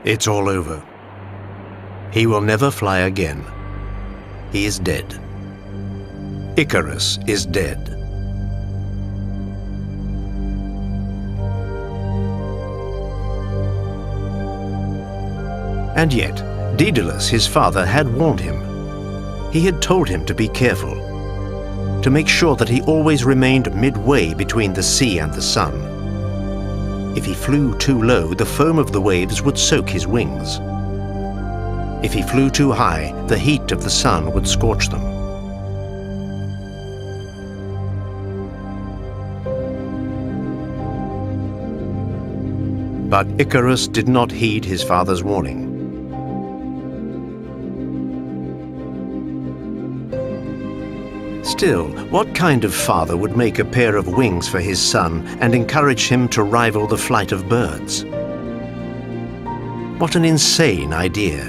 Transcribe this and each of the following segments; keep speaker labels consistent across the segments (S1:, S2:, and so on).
S1: It's all over. He will never fly again. He is dead. Icarus is dead. And yet, Dedalus, his father, had warned him. He had told him to be careful, to make sure that he always remained midway between the sea and the sun. If he flew too low, the foam of the waves would soak his wings. If he flew too high, the heat of the sun would scorch them. But Icarus did not heed his father's warning. Still, what kind of father would make a pair of wings for his son and encourage him to rival the flight of birds? What an insane idea!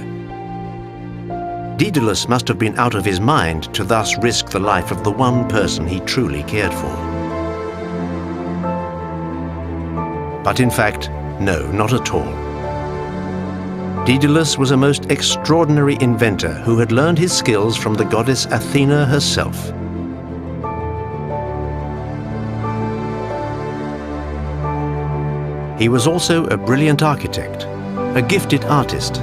S1: Dedalus must have been out of his mind to thus risk the life of the one person he truly cared for. But in fact, no, not at all. Dedalus was a most extraordinary inventor who had learned his skills from the goddess Athena herself. He was also a brilliant architect, a gifted artist,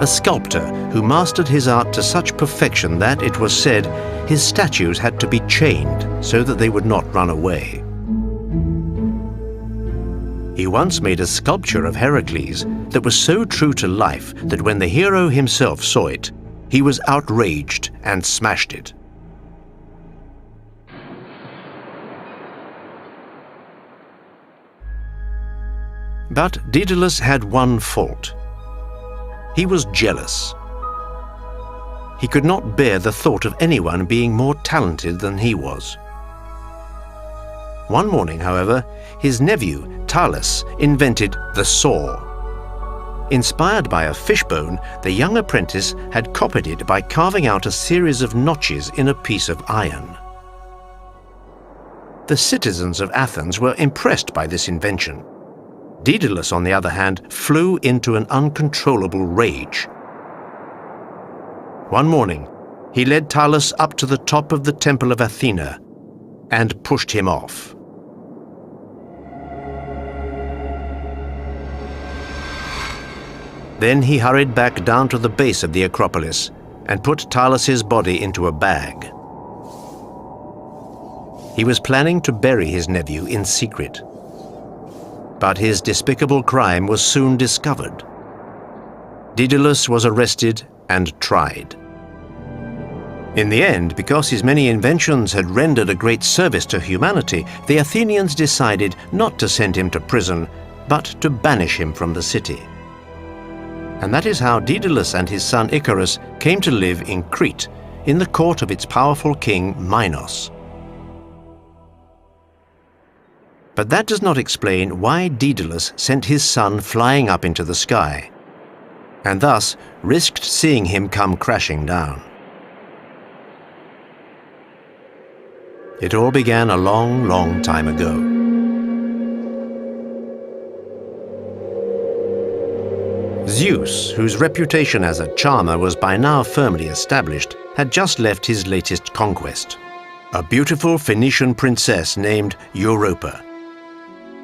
S1: a sculptor who mastered his art to such perfection that, it was said, his statues had to be chained so that they would not run away. He once made a sculpture of Heracles that was so true to life that when the hero himself saw it, he was outraged and smashed it. But Dedalus had one fault. He was jealous. He could not bear the thought of anyone being more talented than he was. One morning, however, his nephew, Dedalus, invented the saw. Inspired by a fishbone, the young apprentice had copied it by carving out a series of notches in a piece of iron. The citizens of Athens were impressed by this invention. Dedalus, on the other hand, flew into an uncontrollable rage. One morning, he led Dedalus up to the top of the temple of Athena and pushed him off. Then he hurried back down to the base of the Acropolis and put Dedalus's body into a bag. He was planning to bury his nephew in secret. But his despicable crime was soon discovered. Dedalus was arrested and tried. In the end, because his many inventions had rendered a great service to humanity, the Athenians decided not to send him to prison, but to banish him from the city. And that is how Dedalus and his son Icarus came to live in Crete, in the court of its powerful king Minos. But that does not explain why Dedalus sent his son flying up into the sky, and thus risked seeing him come crashing down. It all began a long, long time ago. Zeus, whose reputation as a charmer was by now firmly established, had just left his latest conquest, a beautiful Phoenician princess named Europa.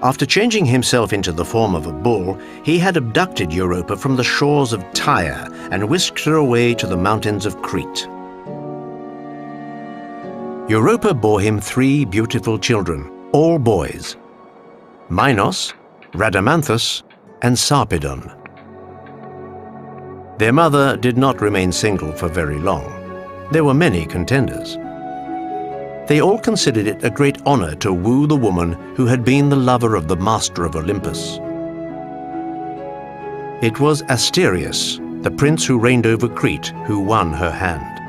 S1: After changing himself into the form of a bull, he had abducted Europa from the shores of Tyre and whisked her away to the mountains of Crete. Europa bore him 3 beautiful children, all boys: Minos, Rhadamanthus, and Sarpedon. Their mother did not remain single for very long. There were many contenders. They all considered it a great honor to woo the woman who had been the lover of the master of Olympus. It was Asterius, the prince who reigned over Crete, who won her hand.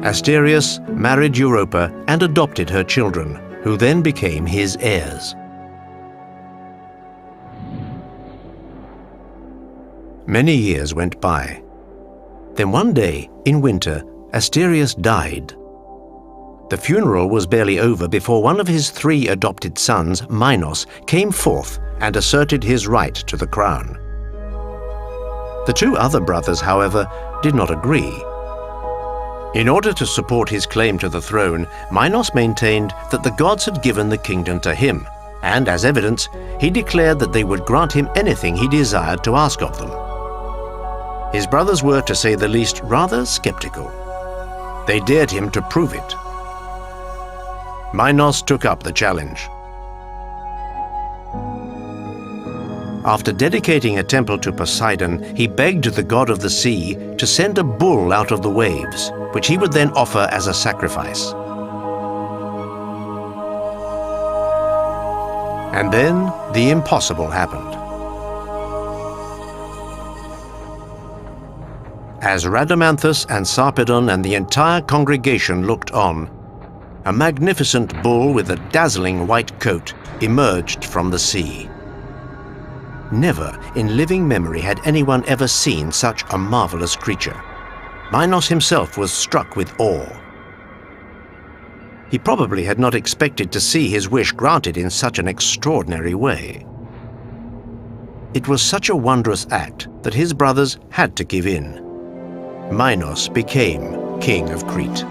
S1: Asterius married Europa and adopted her children, who then became his heirs. Many years went by. Then one day, in winter, Asterius died. The funeral was barely over before one of his 3 adopted sons, Minos, came forth and asserted his right to the crown. The two other brothers, however, did not agree. In order to support his claim to the throne, Minos maintained that the gods had given the kingdom to him, and as evidence, he declared that they would grant him anything he desired to ask of them. His brothers were, to say the least, rather skeptical. They dared him to prove it. Minos took up the challenge. After dedicating a temple to Poseidon, he begged the god of the sea to send a bull out of the waves, which he would then offer as a sacrifice. And then the impossible happened. As Rhadamanthus and Sarpedon and the entire congregation looked on, a magnificent bull with a dazzling white coat emerged from the sea. Never in living memory had anyone ever seen such a marvelous creature. Minos himself was struck with awe. He probably had not expected to see his wish granted in such an extraordinary way. It was such a wondrous act that his brothers had to give in. Minos became king of Crete.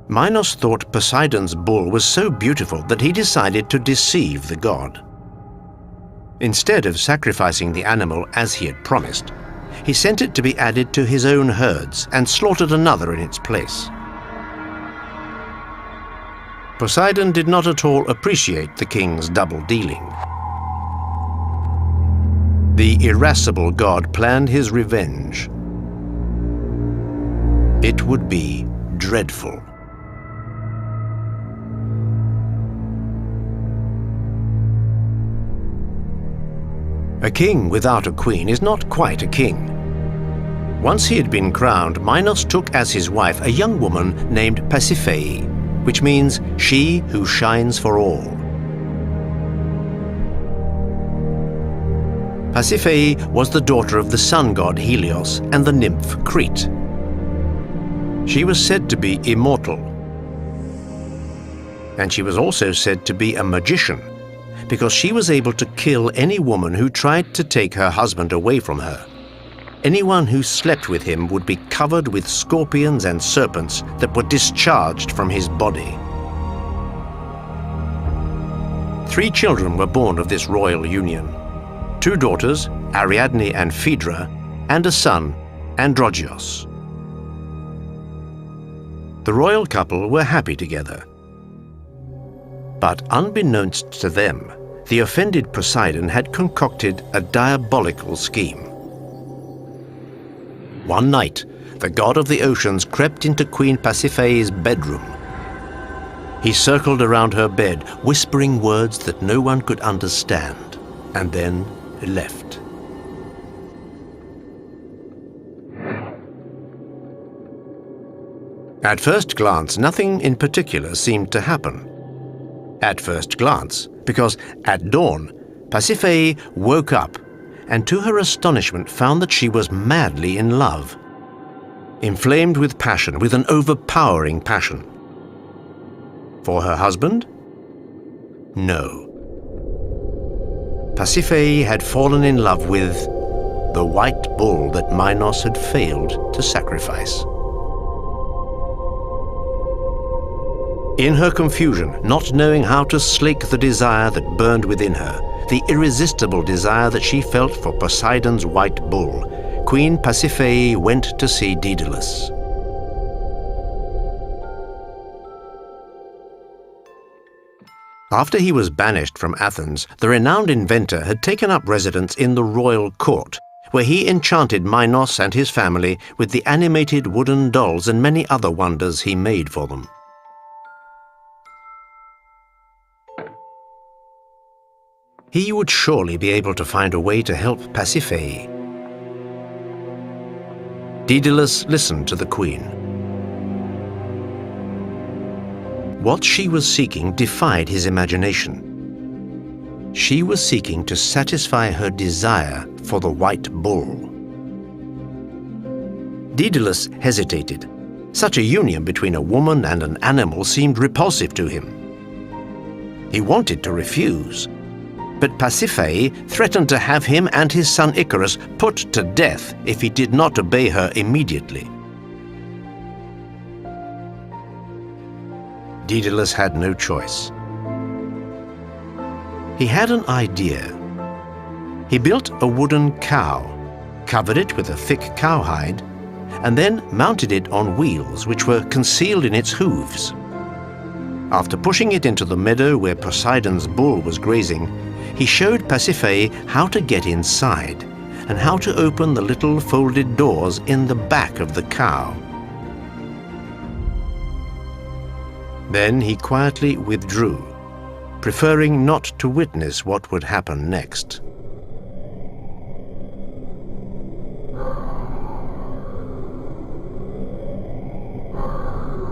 S1: Minos thought Poseidon's bull was so beautiful that he decided to deceive the god. Instead of sacrificing the animal as he had promised, he sent it to be added to his own herds and slaughtered another in its place. Poseidon did not at all appreciate the king's double dealing. The irascible god planned his revenge. It would be dreadful. A king without a queen is not quite a king. Once he had been crowned, Minos took as his wife a young woman named Pasiphae, which means she who shines for all. Pasiphae was the daughter of the sun god Helios and the nymph Crete. She was said to be immortal, and she was also said to be a magician, because she was able to kill any woman who tried to take her husband away from her. Anyone who slept with him would be covered with scorpions and serpents that were discharged from his body. 3 children were born of this royal union: 2 daughters, Ariadne and Phaedra, and a son, Androgeos. The royal couple were happy together. But unbeknownst to them, the offended Poseidon had concocted a diabolical scheme. One night, the god of the oceans crept into Queen Pasiphae's bedroom. He circled around her bed, whispering words that no one could understand, and then left. At first glance, nothing in particular seemed to happen. At first glance, because at dawn, Pasiphae woke up and to her astonishment found that she was madly in love, inflamed with passion, with an overpowering passion. For her husband? No. Pasiphae had fallen in love with the white bull that Minos had failed to sacrifice. In her confusion, not knowing how to slake the desire that burned within her, the irresistible desire that she felt for Poseidon's white bull, Queen Pasiphae went to see Dedalus. After he was banished from Athens, the renowned inventor had taken up residence in the royal court, where he enchanted Minos and his family with the animated wooden dolls and many other wonders he made for them. He would surely be able to find a way to help Pasiphae. Dedalus listened to the queen. What she was seeking defied his imagination. She was seeking to satisfy her desire for the white bull. Dedalus hesitated. Such a union between a woman and an animal seemed repulsive to him. He wanted to refuse, but Pasiphae threatened to have him and his son Icarus put to death if he did not obey her immediately. Dedalus had no choice. He had an idea. He built a wooden cow, covered it with a thick cowhide, and then mounted it on wheels which were concealed in its hooves. After pushing it into the meadow where Poseidon's bull was grazing, he showed Pasiphae how to get inside and how to open the little folded doors in the back of the cow. Then he quietly withdrew, preferring not to witness what would happen next.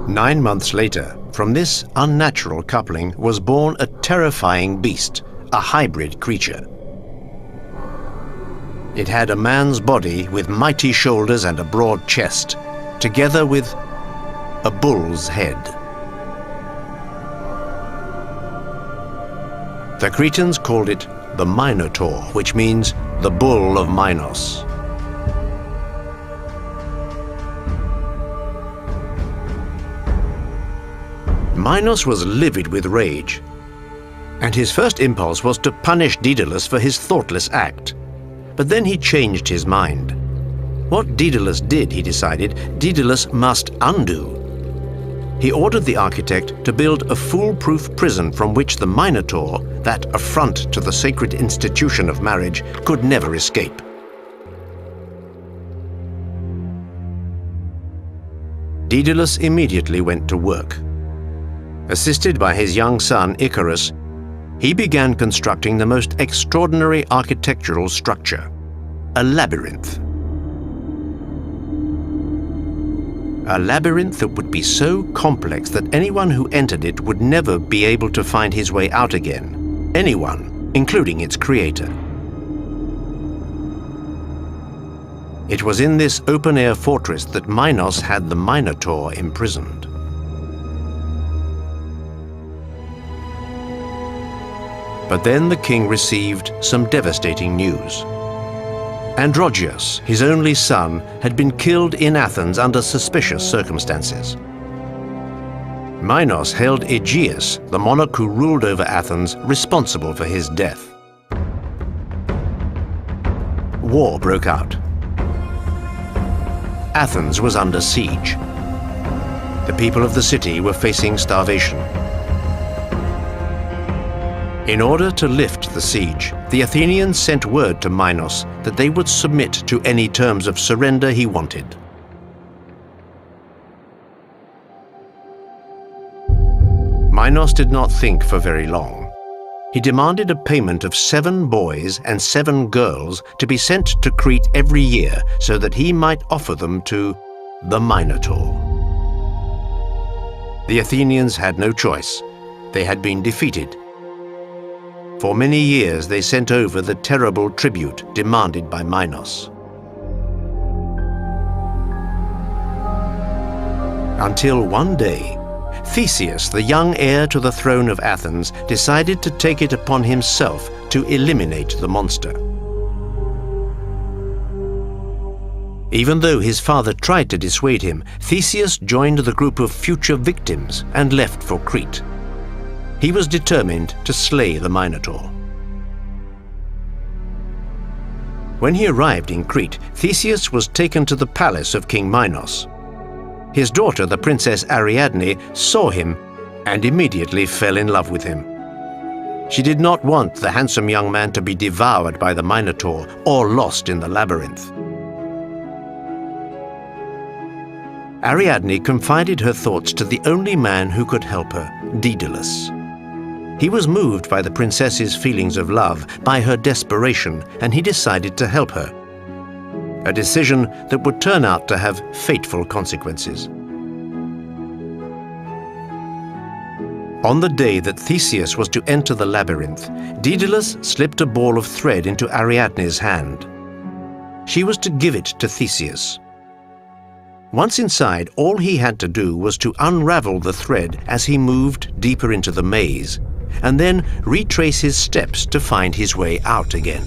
S1: Nine months later, from this unnatural coupling was born a terrifying beast, a hybrid creature. It had a man's body with mighty shoulders and a broad chest, together with a bull's head. The Cretans called it the Minotaur, which means the bull of Minos. Minos was livid with rage, and his first impulse was to punish Dedalus for his thoughtless act. But then he changed his mind. What Dedalus did, he decided, Dedalus must undo. He ordered the architect to build a foolproof prison from which the Minotaur, that affront to the sacred institution of marriage, could never escape. Dedalus immediately went to work. Assisted by his young son Icarus, he began constructing the most extraordinary architectural structure, a labyrinth. A labyrinth that would be so complex that anyone who entered it would never be able to find his way out again. Anyone, including its creator. It was in this open-air fortress that Minos had the Minotaur imprisoned. But then the king received some devastating news. Androgeus, his only son, had been killed in Athens under suspicious circumstances. Minos held Aegeus, the monarch who ruled over Athens, responsible for his death. War broke out. Athens was under siege. The people of the city were facing starvation. In order to lift the siege, the Athenians sent word to Minos that they would submit to any terms of surrender he wanted. Minos did not think for very long. He demanded a payment of 7 boys and 7 girls to be sent to Crete every year so that he might offer them to the Minotaur. The Athenians had no choice. They had been defeated. For many years they sent over the terrible tribute demanded by Minos. Until one day, Theseus, the young heir to the throne of Athens, decided to take it upon himself to eliminate the monster. Even though his father tried to dissuade him, Theseus joined the group of future victims and left for Crete. He was determined to slay the Minotaur. When he arrived in Crete, Theseus was taken to the palace of King Minos. His daughter, the princess Ariadne, saw him and immediately fell in love with him. She did not want the handsome young man to be devoured by the Minotaur or lost in the labyrinth. Ariadne confided her thoughts to the only man who could help her, Dedalus. He was moved by the princess's feelings of love, by her desperation, and he decided to help her. A decision that would turn out to have fateful consequences. On the day that Theseus was to enter the labyrinth, Dedalus slipped a ball of thread into Ariadne's hand. She was to give it to Theseus. Once inside, all he had to do was to unravel the thread as he moved deeper into the maze, and then retrace his steps to find his way out again.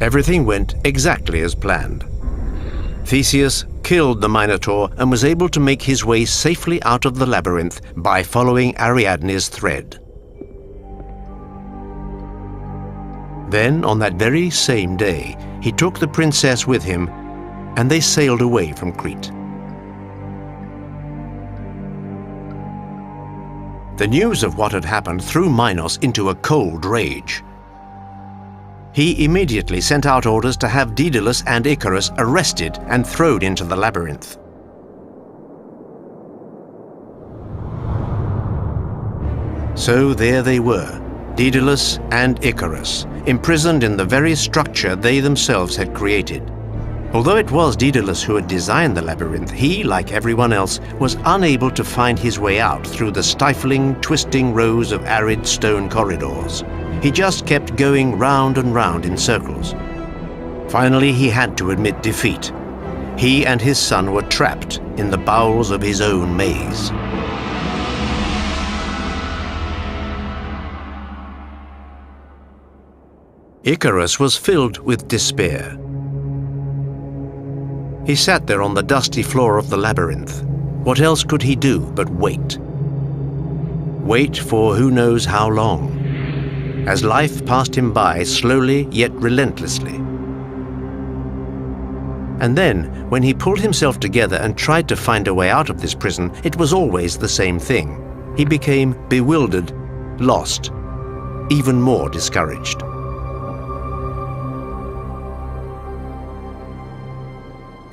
S1: Everything went exactly as planned. Theseus killed the Minotaur and was able to make his way safely out of the labyrinth by following Ariadne's thread. Then, on that very same day, he took the princess with him, and they sailed away from Crete. The news of what had happened threw Minos into a cold rage. He immediately sent out orders to have Dedalus and Icarus arrested and thrown into the labyrinth. So there they were, Dedalus and Icarus, imprisoned in the very structure they themselves had created. Although it was Dedalus who had designed the labyrinth, he, like everyone else, was unable to find his way out through the stifling, twisting rows of arid stone corridors. He just kept going round and round in circles. Finally, he had to admit defeat. He and his son were trapped in the bowels of his own maze. Icarus was filled with despair. He sat there on the dusty floor of the labyrinth. What else could he do but wait? Wait for who knows how long, as life passed him by slowly yet relentlessly. And then, when he pulled himself together and tried to find a way out of this prison, it was always the same thing. He became bewildered, lost, even more discouraged.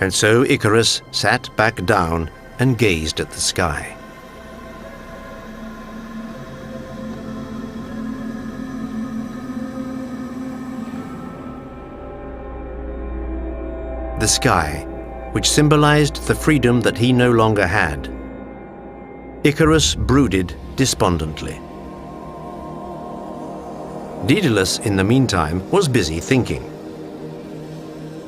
S1: And so Icarus sat back down and gazed at the sky. The sky, which symbolized the freedom that he no longer had. Icarus brooded despondently. Dedalus, in the meantime, was busy thinking.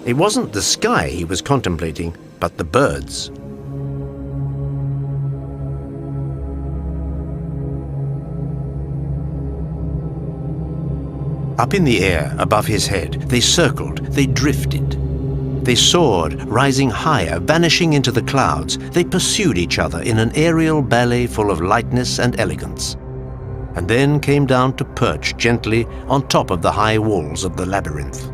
S1: It wasn't the sky he was contemplating, but the birds. Up in the air above his head, they circled, they drifted. They soared, rising higher, vanishing into the clouds. They pursued each other in an aerial ballet full of lightness and elegance, and then came down to perch gently on top of the high walls of the labyrinth.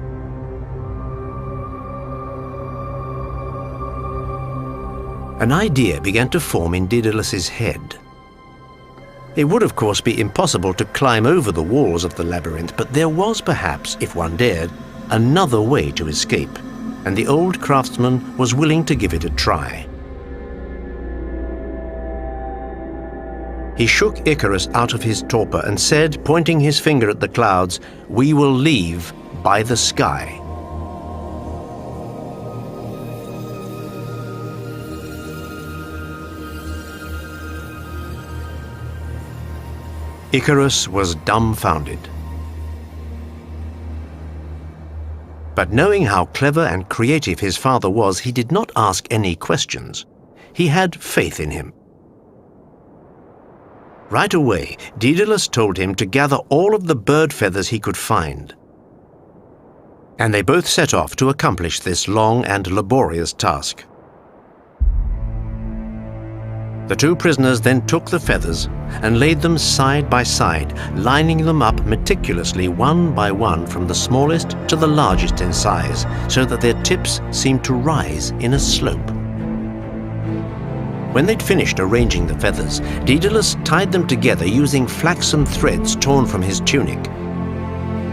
S1: An idea began to form in Daedalus's head. It would, of course, be impossible to climb over the walls of the labyrinth, but there was perhaps, if one dared, another way to escape, and the old craftsman was willing to give it a try. He shook Icarus out of his torpor and said, pointing his finger at the clouds, "We will leave by the sky." Icarus was dumbfounded. But knowing how clever and creative his father was, he did not ask any questions. He had faith in him. Right away, Dedalus told him to gather all of the bird feathers he could find. And they both set off to accomplish this long and laborious task. The two prisoners then took the feathers and laid them side by side, lining them up meticulously one by one from the smallest to the largest in size, so that their tips seemed to rise in a slope. When they'd finished arranging the feathers, Dedalus tied them together using flaxen threads torn from his tunic.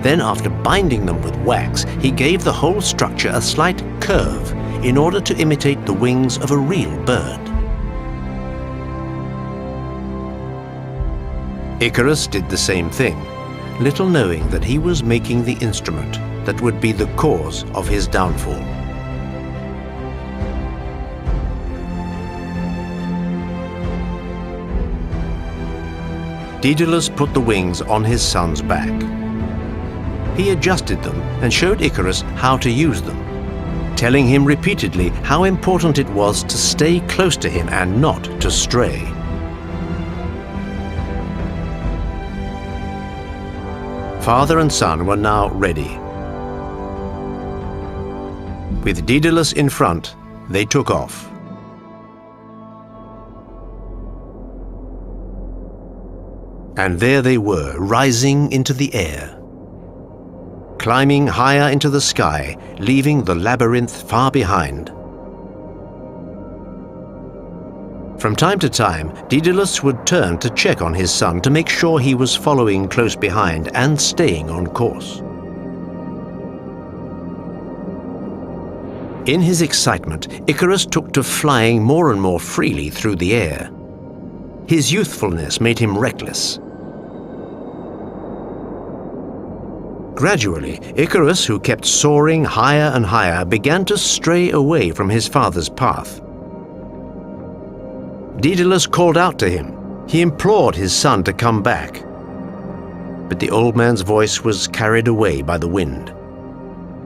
S1: Then, after binding them with wax, he gave the whole structure a slight curve in order to imitate the wings of a real bird. Icarus did the same thing, little knowing that he was making the instrument that would be the cause of his downfall. Dedalus put the wings on his son's back. He adjusted them and showed Icarus how to use them, telling him repeatedly how important it was to stay close to him and not to stray. Father and son were now ready. With Dedalus in front, they took off. And there they were, rising into the air, climbing higher into the sky, leaving the labyrinth far behind. From time to time, Dedalus would turn to check on his son to make sure he was following close behind and staying on course. In his excitement, Icarus took to flying more and more freely through the air. His youthfulness made him reckless. Gradually, Icarus, who kept soaring higher and higher, began to stray away from his father's path. Dedalus called out to him. He implored his son to come back. But the old man's voice was carried away by the wind.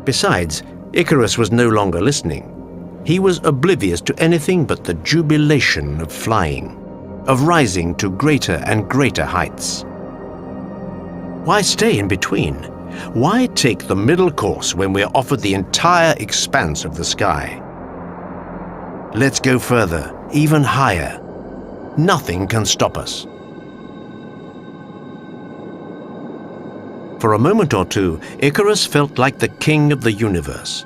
S1: Besides, Icarus was no longer listening. He was oblivious to anything but the jubilation of flying, of rising to greater and greater heights. Why stay in between? Why take the middle course when we're offered the entire expanse of the sky? Let's go further, even higher. Nothing can stop us. For a moment or two, Icarus felt like the king of the universe.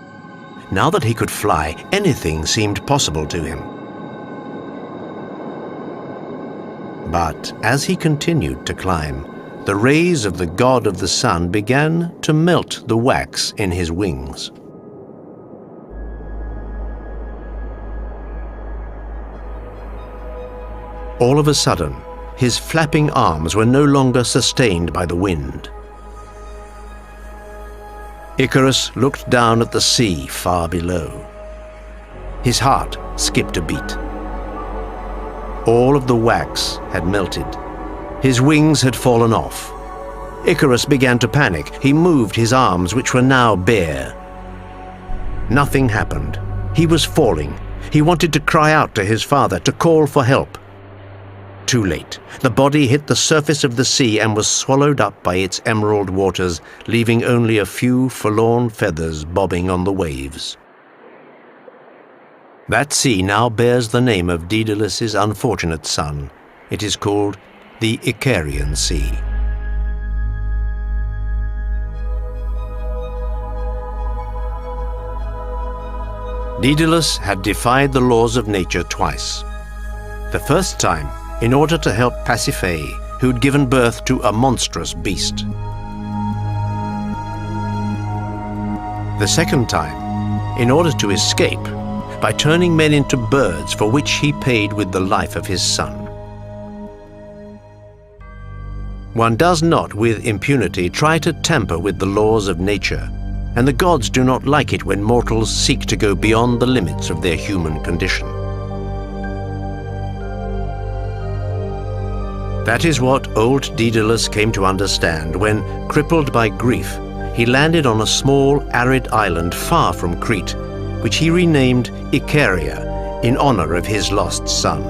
S1: Now that he could fly, anything seemed possible to him. But as he continued to climb, the rays of the god of the sun began to melt the wax in his wings. All of a sudden, his flapping arms were no longer sustained by the wind. Icarus looked down at the sea far below. His heart skipped a beat. All of the wax had melted. His wings had fallen off. Icarus began to panic. He moved his arms, which were now bare. Nothing happened. He was falling. He wanted to cry out to his father, to call for help. Too late. The body hit the surface of the sea and was swallowed up by its emerald waters, leaving only a few forlorn feathers bobbing on the waves. That sea now bears the name of Daedalus's unfortunate son. It is called the Icarian Sea. Dedalus had defied the laws of nature twice. The first time, in order to help Pasiphae, who'd given birth to a monstrous beast. The second time, in order to escape, by turning men into birds, for which he paid with the life of his son. One does not, with impunity, try to tamper with the laws of nature, and the gods do not like it when mortals seek to go beyond the limits of their human condition. That is what old Dedalus came to understand when, crippled by grief, he landed on a small, arid island far from Crete, which he renamed Icaria in honor of his lost son.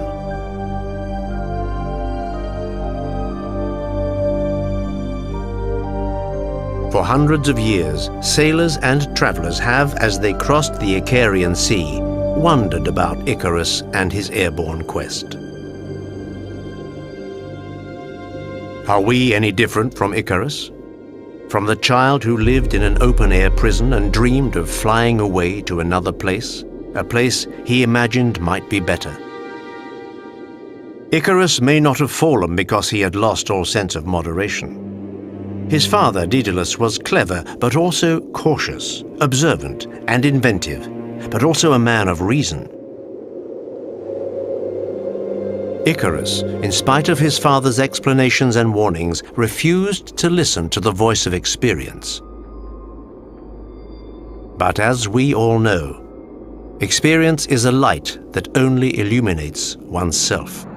S1: For hundreds of years, sailors and travelers have, as they crossed the Icarian Sea, wondered about Icarus and his airborne quest. Are we any different from Icarus? From the child who lived in an open-air prison and dreamed of flying away to another place, a place he imagined might be better. Icarus may not have fallen because he had lost all sense of moderation. His father, Dedalus, was clever, but also cautious, observant, and inventive, but also a man of reason. Icarus, in spite of his father's explanations and warnings, refused to listen to the voice of experience. But as we all know, experience is a light that only illuminates oneself.